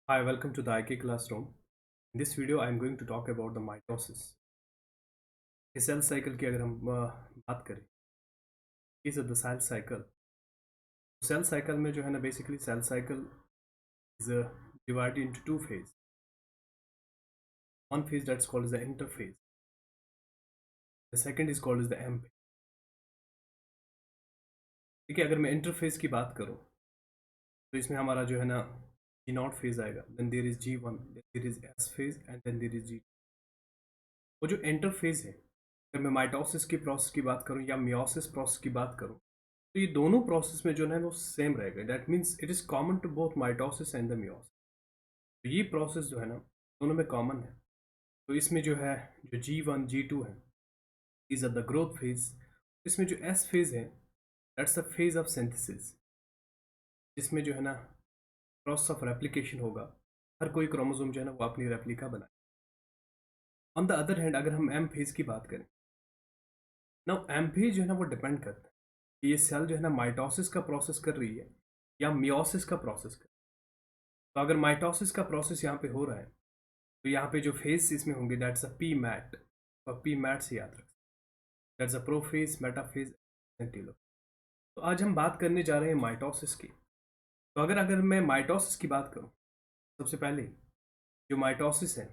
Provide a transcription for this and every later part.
Hi, welcome to the IK classroom. In this video, I am going to talk about the mitosis. इस cell cycle की अगर हम बात करें, is the cell cycle. Cell cycle में जो है ना basically cell cycle is divided into two phase. One phase that's called as the interphase. The second is called as the M phase. ठीक है, अगर मैं इंटरफेज की बात करूं तो इसमें हमारा जो है ना जी नॉट फेज आएगा, then there is G1, there is S phase and then there is G. वो जो इंटरफेज है, अगर मैं माइटोसिस की प्रोसेस की बात करूं या मियोसिस प्रोसेस की बात करूं, तो ये दोनों प्रोसेस में जो है वो सेम रहेगा। That means it is common to both mitosis and the meiosis. तो ये प्रोसेस जो है ना दोनों में कॉमन है। तो इसमें जो है जो G1 G2 है, these are the growth phase. इसमें जो एस फेज है, that's the phase of synthesis, जिसमें जो है ना प्रोसेस ऑफ रेप्लिकेशन होगा। हर कोई क्रोमोसोम जो है ना वो अपनी रेप्लिका बनाए। ऑन द अदर हैंड अगर हम एम फेज की बात करें, ना एम फेज जो है ना वो डिपेंड करता है कि ये सेल जो है ना माइटोसिस का प्रोसेस कर रही है या मियोसिस का प्रोसेस कर। तो अगर माइटोसिस का प्रोसेस यहाँ पे हो रहा है तो यहाँ पे जो फेज इसमें होंगे दैट्स अ पी मैट। तो पी मैट से याद रख, that's a prophase, metaphase, antelope. तो आज हम बात करने जा रहे हैं माइटोसिस की। तो अगर अगर मैं माइटोसिस की बात करूँ, सबसे पहले जो माइटोसिस है,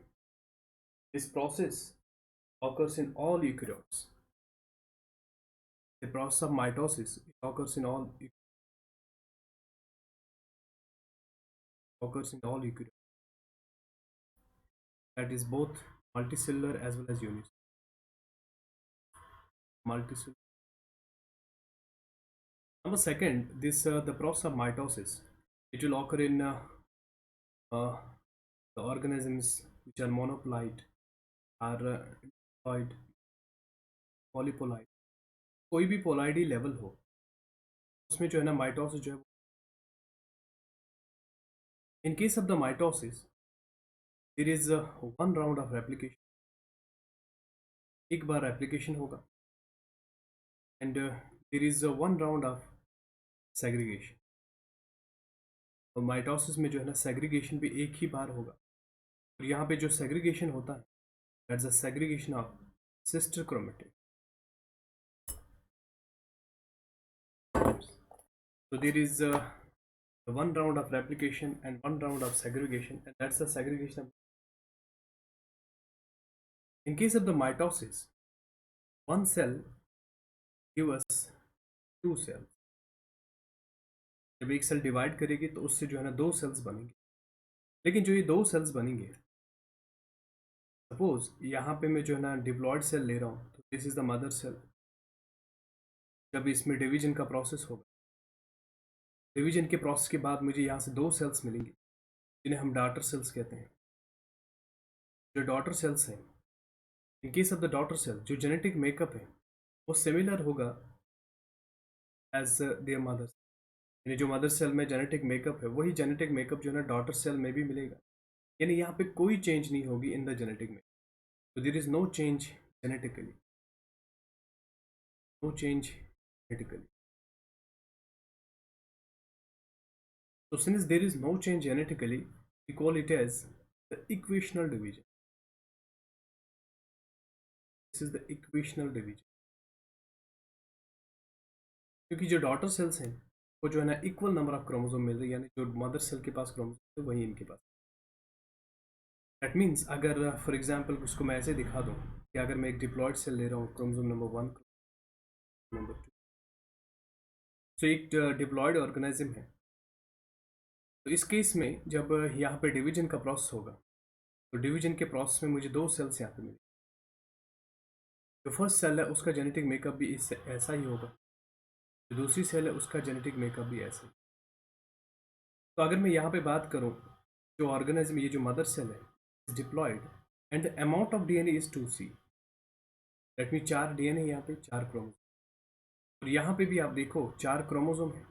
this process occurs in all eukaryotes. The process of mitosis occurs in all eukaryotes. That is both multicellular as well as unicellular. Multicellular. Number second, this the process of mitosis. It will occur in uh, the organisms which are monoploid, are diploid, polyploid. कोई भी पोलाइडी level हो, उसमें जो है ना mitosis जो है, in case of the mitosis there is one round of replication. एक बार रेप्लिकेशन होगा and there is one round of segregation. और माइटोसिस में जो है ना सेग्रीगेशन भी एक ही बार होगा। और यहाँ पे जो सेग्रीगेशन होता है, that's the segregation of sister chromatid. So there is one round of replication and one round of segregation, and that's the segregation. In case of the mitosis, one cell give us two cells. जब एक cell divide करेगी तो उससे जो है ना दो sales बनेंगे। लेकिन जो ये दो सेल्स बनेंगे, सपोज यहाँ पे मैं जो है ना डिप्लॉयड सेल ले रहा हूँ, तो this is the mother cell. जब इसमें डिवीजन का प्रोसेस होगा, डिवीजन के प्रोसेस के बाद मुझे यहाँ से दो सेल्स मिलेंगी जिन्हें हम डॉटर सेल्स कहते हैं। जो डॉटर सेल्स हैं, in case of the daughter cell जो जेनेटिक मेकअप है वो सिमिलर होगा एज देयर मदर। यानी जो मदर सेल में जेनेटिक मेकअप है वही जेनेटिक मेकअप जो है ना डॉटर सेल में भी मिलेगा। यानी यहाँ पे कोई चेंज नहीं होगी इन द जेनेटिक में। तो there is no change genetically, no change genetically. So since there is no change genetically, we call it as the equational division. This is the equational division. क्योंकि जो daughter cells हैं वो जो है ना equal number of chromosome मिल रही है, यानी जो मदर सेल के पास क्रोमोसोम है वही इनके पास। दैट मीन्स अगर फॉर एग्जांपल उसको मैं ऐसे दिखा दूँ कि अगर मैं एक डिप्लॉयड सेल ले रहा हूँ, क्रोमोसोम नंबर 1, नंबर 2, तो एक डिप्लॉयड ऑर्गेनिज्म है। तो इस केस में जब यहाँ पे डिवीजन का प्रोसेस होगा, तो डिवीजन के प्रोसेस में मुझे दो सेल्स यहाँ पे मिले। जो फर्स्ट सेल है उसका जेनेटिक मेकअप भी इससे ऐसा ही होगा, जो दूसरी सेल है उसका जेनेटिक मेकअप भी ऐसा ही। तो अगर मैं यहाँ पे बात करूँ, जो ऑर्गेनिज्म ये जो मदर सेल है is diploid and the amount of DNA is 2C। That mean 4 DNA यहाँ पे 4 क्रोमोसोम। और यहाँ पे भी आप देखो 4 क्रोमोसोम है,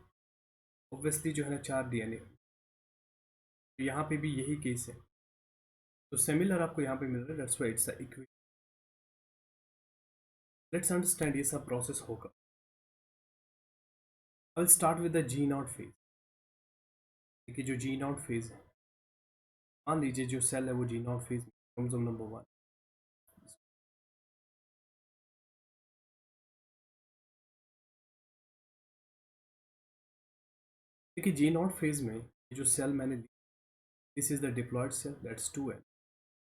ऑब्वियसली जो है ना 4 डीएनए। तो यहाँ पे भी यही केस है। तो सिमिलर आपको यहाँ पे मिल रहा है, that's why it's a equation. Let's understand ये सब प्रोसेस होगा। I will start with the G naught phase. देखिए जो जी नॉट फेज है, मान लीजिए जो सेल है वो जी नॉट फेज में, क्रोमोसोम नंबर 1। देखिए जी नॉट फेज में जो सेल मैंने ली, this is the diploid cell, that's 2n।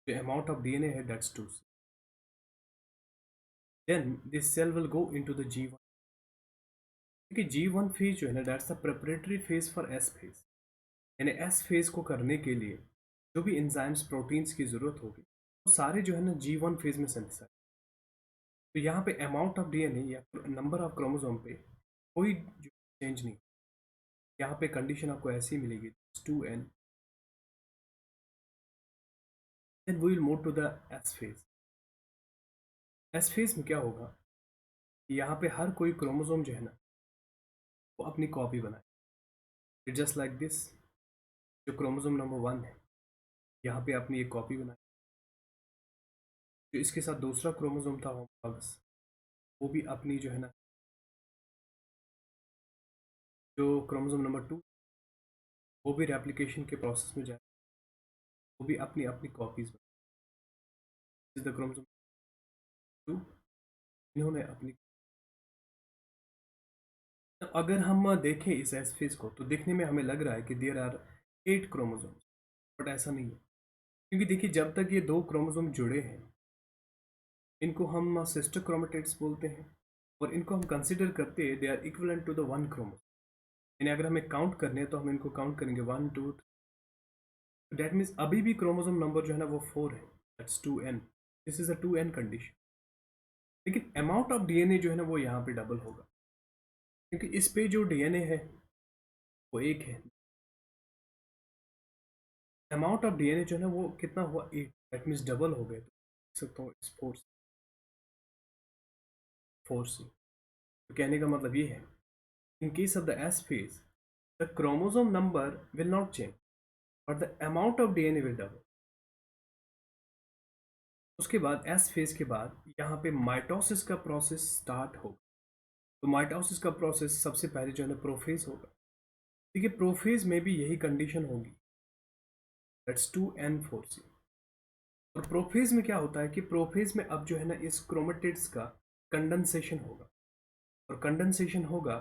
जो अमाउंट ऑफ डीएनए है that's 2। Then this cell will go into the G1। क्योंकि G1 फेज जो है ना, that's the preparatory phase for S phase. यानी एस फेज को करने के लिए जो भी एंजाइम्स प्रोटीन्स की जरूरत होगी वो सारे जो है ना G1 फेज में सिंथेसाइज। तो यहाँ पे अमाउंट ऑफ डीएनए या नंबर ऑफ क्रोमोसोम पे कोई जो चेंज नहीं। यहाँ पे कंडीशन आपको ऐसी मिलेगी 2n। Then we will move to the S phase. S phase में क्या होगा कि यहाँ पे हर कोई क्रोमोसोम जो है ना वो अपनी कॉपी बनाए। It just like this. जो क्रोमोसोम नंबर 1 है यहाँ पे अपनी एक कॉपी बनाई। जो इसके साथ दूसरा क्रोमोसोम था होमोलॉगस, वो भी अपनी जो है ना, जो क्रोमोसोम नंबर 2 वो भी रेप्लिकेशन के प्रोसेस में जाए, वो भी अपनी अपनी कॉपीज बनाई। द क्रोमोसोम 2 इन्होंने अपनी। तो अगर हम देखें इस एस फेज को तो देखने में हमें लग रहा है कि देयर आर 8 क्रोमोसोम, बट ऐसा नहीं है। क्योंकि देखिए जब तक ये दो क्रोमोसोम जुड़े हैं इनको हम सिस्टर क्रोमेटिड्स बोलते हैं, और इनको हम कंसिडर करते हैं they are equivalent to the 1 chromosome. यानी अगर हमें काउंट करने हैं तो हम इनको काउंट करेंगे 1 2 3। दैट मीन्स अभी भी क्रोमोसोम नंबर जो है ना वो 4 है, that's 2n। This is a 2n condition. लेकिन अमाउंट ऑफ डीएनए जो है ना वो यहाँ पे डबल होगा, क्योंकि इस पे जो डीएनए है वो एक है। अमाउंट ऑफ डीएनए जो है ना वो कितना हुआ, 8। दैट मीन्स डबल हो गए। तो देख सकता हूँ इस 4 से। तो कहने का मतलब ये है, in case of the S phase the chromosome number will not change but the amount of DNA will double. उसके बाद एस फेज के बाद यहाँ पे माइटोसिस का प्रोसेस स्टार्ट होगा। तो माइटोसिस का प्रोसेस सबसे पहले जो है ना प्रोफेज होगा। देखिए प्रोफेज में भी यही कंडीशन होगी, दैट्स 2n4c। और प्रोफेज में क्या होता है कि प्रोफेज में अब जो है ना इस क्रोमेटिड्स का कंडेंसेशन होगा। और कंडेंसेशन होगा,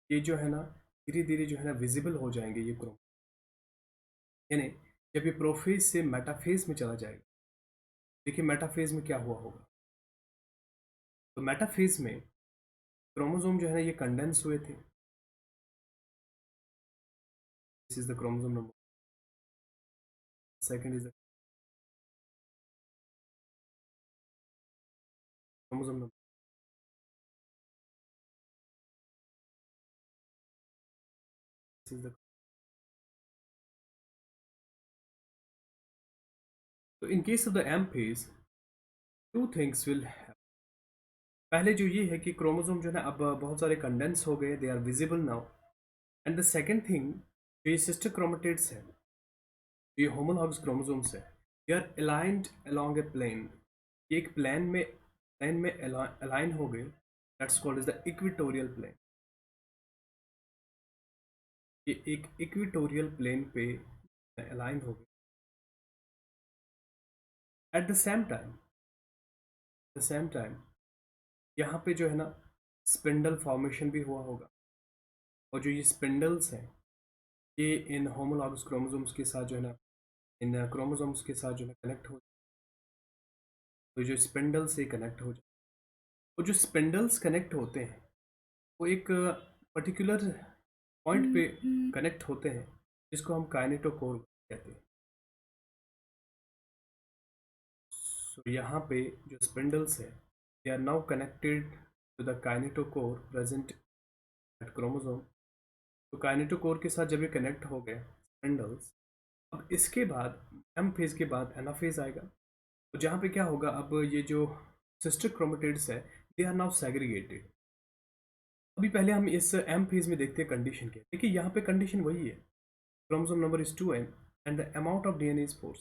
ये जो है ना धीरे धीरे जो है ना विजिबल हो जाएंगे ये क्रोम। यानी जब ये प्रोफेज से मेटाफेज में चला जाएगा, देखिए मेटाफेज में क्या हुआ होगा। तो मेटाफेज में क्रोमोसोम जो है ना ये कंडेंस हुए थे। This is the chromosome number, second is the chromosome number, this is the. तो in case of the M phase two things will. पहले जो ये है कि क्रोमोसोम जो है ना अब बहुत सारे कंडेंस हो गए, they are visible now. And the second thing, जो ये सिस्टर क्रोमेटिड्स है, ये होमोलॉगस क्रोमोसोम्स है, they are aligned along a plane. ये एक प्लेन में अलाइन हो गए, that's called is the equatorial plane. ये एक इक्वेटोरियल प्लेन पे अलाइन हो गए। एट द सेम टाइम यहाँ पे जो है ना स्पिंडल फॉर्मेशन भी हुआ होगा। और जो ये स्पिंडल्स हैं ये इन होमोलॉगस क्रोमोसोम्स के साथ जो है ना, इन क्रोमोसोम्स के साथ जो है कनेक्ट हो, तो जो स्पिंडल से कनेक्ट हो जाए। और जो स्पिंडल्स कनेक्ट होते हैं वो एक पर्टिकुलर पॉइंट पे कनेक्ट होते हैं, जिसको हम काइनेटोकोर कहते हैं। सो यहाँ पे जो स्पिंडल्स है they are now connected to the kinetochore present at chromosome. तो काइनेटोकोर के साथ जब ये कनेक्ट हो गए स्पिंडल्स, अब इसके बाद एम फेज के बाद एनाफेज आएगा। तो जहाँ पे क्या होगा, अब ये जो सिस्टर क्रोमेटिड्स है दे आर नाउ सेग्रीगेटेड। अभी पहले हम इस एम फेज में देखते हैं कंडीशन क्या है। देखिए यहाँ पे कंडीशन वही है, chromosome number is 2n and the amount of DNA is 4।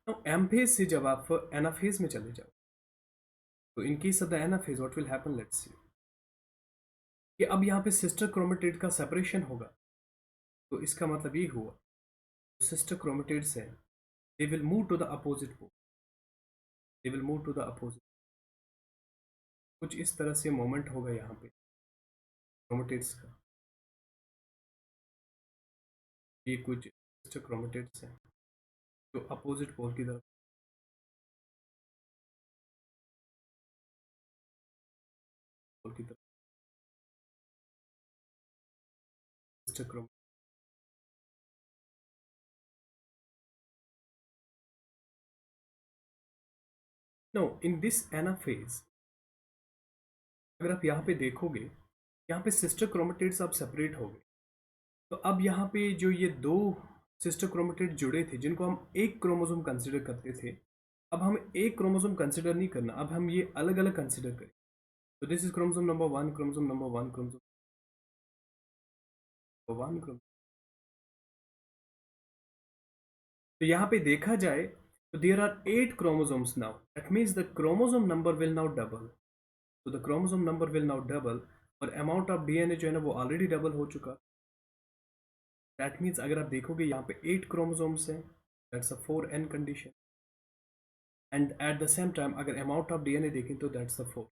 Now M phase से जब आप एनाफेज में चले जाओ, तो in case of the anaphase what will happen, let's see कि अब यहाँ पे सिस्टर क्रोमेटिड का सेपरेशन होगा। तो इसका मतलब ये हुआ सिस्टर क्रोमेटिड्स हैं, they will move to the opposite pole, they will move to the opposite. कुछ इस तरह से मोमेंट होगा यहाँ पे क्रोमेटिड्स का। ये कुछ सिस्टर क्रोमेटिड्स हैं जो अपोजिट पोल की तरफ, पोल की तरफ sister chromatids. No, in this anaphase अगर आप यहाँ पे देखोगे, यहाँ पे सिस्टर क्रोमेटिड्स अब सेपरेट हो गए। तो अब यहाँ पे जो ये दो सिस्टर क्रोमेटिड जुड़े थे जिनको हम एक क्रोमोसोम कंसिडर करते थे, अब हम एक क्रोमोसोम कंसिडर नहीं करना, अब हम ये अलग अलग कंसिडर करें। तो this is chromosome number one, chromosome number one, chromosome number one, chromosome. तो यहाँ पे देखा जाए तो there are 8 chromosomes now, that means the chromosome number will now double. तो the chromosome number will now double, और अमाउंट ऑफ डीएनए जो है ना वो ऑलरेडी डबल हो चुका। दैट मीन्स अगर आप देखोगे यहाँ पे 8 क्रोमोसोम्स हैं, that's a 4n condition, and at the same time अगर अमाउंट ऑफ डीएनए देखें तो दैट्स द 4।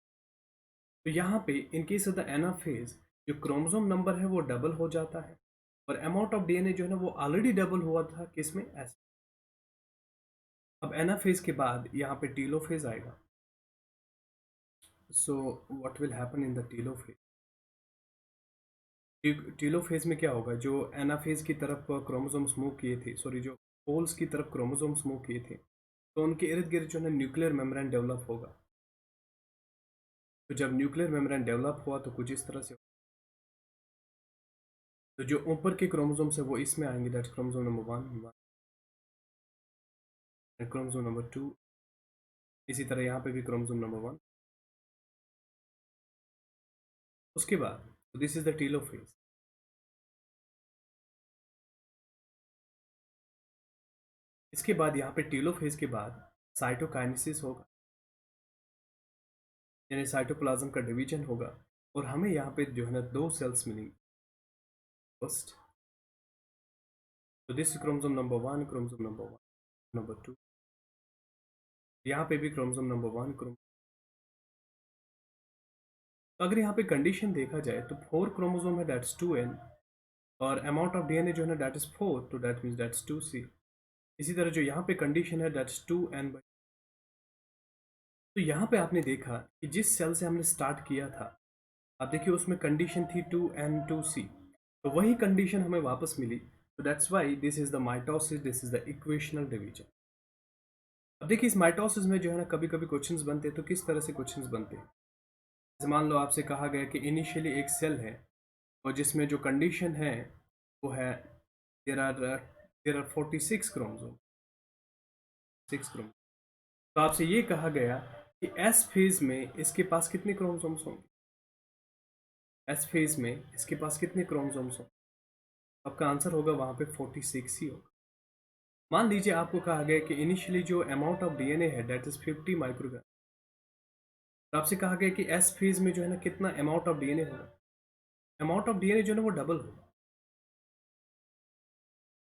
तो यहाँ पे इन केस ऑफ द एनाफेज जो क्रोमोसोम नंबर है वो डबल हो जाता है, और अमाउंट ऑफ डीएनए जो है ना वो ऑलरेडी डबल हुआ था किसमें, एस। अब एनाफेज के बाद यहाँ पे टीलोफेज आएगा। So what will happen in the telophase, telophase में क्या होगा, जो एनाफेज की तरफ क्रोमोसोम्स मूव किए थे, सॉरी जो पोल्स की तरफ क्रोमोसोम्स मूव किए थे, तो उनके इर्द गिर्द जो है न्यूक्लियर मेम्ब्रेन डेवलप होगा। तो जब न्यूक्लियर मेम्ब्रेन डेवलप हुआ तो कुछ इस तरह से, तो जो ऊपर के क्रोमोसोम्स है वो इसमें आएंगे, that's chromosome number one, chromosome number two, इसी तरह यहाँ पे भी क्रोमोसोम नंबर वन। उसके बाद दिस इज द टीलोफेज। इसके बाद यहाँ पे टीलोफेज के बाद साइटोकाइनेसिस होगा, यानी साइटोप्लाज्म का डिवीजन होगा, और हमें यहाँ पे जो है ना दो सेल्स मिलेंगे। फर्स्ट, तो this chromosome number one, chromosome number one, number two, यहाँ पे भी क्रोमोसोम नंबर वन, तो अगर यहाँ पे कंडीशन देखा जाए तो 4 क्रोमोसोम है, दैट्स 2n, और अमाउंट ऑफ डीएनए जो है ना दैट इज 4, तो दैट मीन्स दैट्स 2c। इसी तरह जो यहाँ पे कंडीशन है दैट्स 2n। तो यहाँ पे आपने देखा कि जिस सेल से हमने स्टार्ट किया था, आप देखिए उसमें कंडीशन थी 2n2c, तो वही कंडीशन हमें वापस मिली। तो that's why this is the mitosis, this is the equational division. अब देखिए इस माइटोसिस में जो है ना कभी कभी क्वेश्चंस बनते हैं, तो किस तरह से क्वेश्चंस बनते हैं, जैसे मान लो आपसे कहा गया कि इनिशियली एक सेल है और जिसमें जो कंडीशन है वो है देर आर 46 क्रोमोसोम, 6 क्रोमोसोम। तो आपसे ये कहा गया कि एस फेज में इसके पास कितने क्रोमोसोम्स होंगे, एस फेज में इसके पास कितने क्रोमोसोम्स होंगे, आपका आंसर होगा वहाँ पे 46 ही होगा। मान लीजिए आपको कहा गया कि इनिशियली जो अमाउंट ऑफ डीएनए है दैट इज 50 माइक्रोग्राम, तो आपसे कहा गया कि एस फेज में जो है ना कितना अमाउंट ऑफ डीएनए होगा, अमाउंट ऑफ डीएनए जो है ना वो डबल होगा।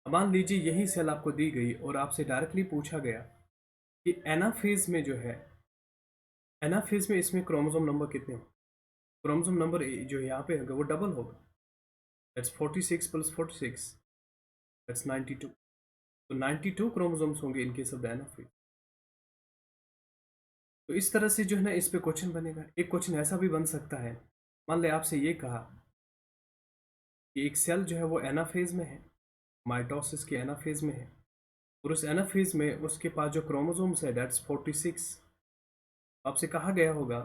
अब मान लीजिए यही सेल आपको दी गई और आपसे डायरेक्टली पूछा गया कि एनाफेज में जो है, एनाफेज में इसमें क्रोमोसोम नंबर कितने हो, क्रोमोसोम नंबर जो यहाँ पे होगा वो डबल होगा, दैट्स 46 प्लस 46, दैट्स 92। तो 92 क्रोमोसोम्स होंगे इन केस ऑफ द एनाफेज। तो इस तरह से जो है ना इस पे क्वेश्चन बनेगा। एक क्वेश्चन ऐसा भी बन सकता है, मान ले आपसे ये कहा कि एक सेल जो है वो एनाफेज में है, माइटोसिस के एनाफेज में है, और उस एनाफेज में उसके पास जो क्रोमोसोम्स है दैट्स 46। आपसे कहा गया होगा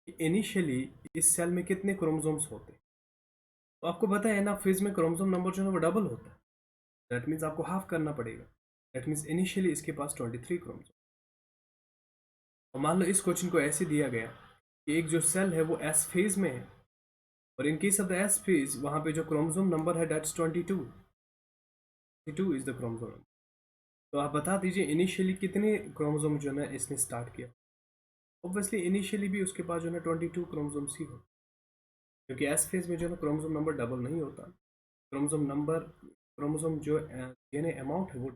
कि इनिशियली इस सेल में कितने क्रोमोसोम्स होते हैं, तो आपको पता है एनाफेज में क्रोमोसोम नंबर जो है वो डबल होता है, दैट मीन्स आपको हाफ करना पड़ेगा, दैट मीन्स इनिशियली इसके पास 23 क्रोमोसोम। और मान लो इस क्वेश्चन को ऐसे दिया गया कि एक जो सेल है वो एस फेज में है, और इन case of the S phase वहाँ पे जो क्रोमोसोम नंबर है दैट्स 22, 22 इज द क्रोमोसोम। तो आप बता दीजिए इनिशियली कितने क्रोमोसोम जो है इसने स्टार्ट किया। ऑब्वियसली इनिशियली भी उसके पास जो है 22 क्रोमोसोम्स ही हो, क्योंकि एस फेज में जो है क्रोमोसोम नंबर डबल नहीं होता, क्रोमोसोम नंबर क्रोमोसोम जो डीएनए अमाउंट है वो,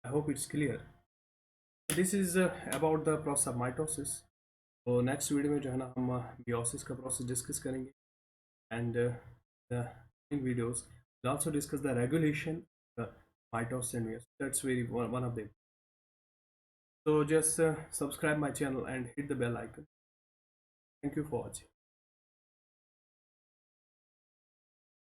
I hope it's clear. This is about the process of mitosis. तो नेक्स्ट वीडियो में जो है ना हम मियोसिस का प्रोसेस डिस्कस करेंगे, and the videos will also discuss the regulation the mitosis and meiosis. That's very one of them. So just subscribe my channel and hit the bell icon. Thank you for watching.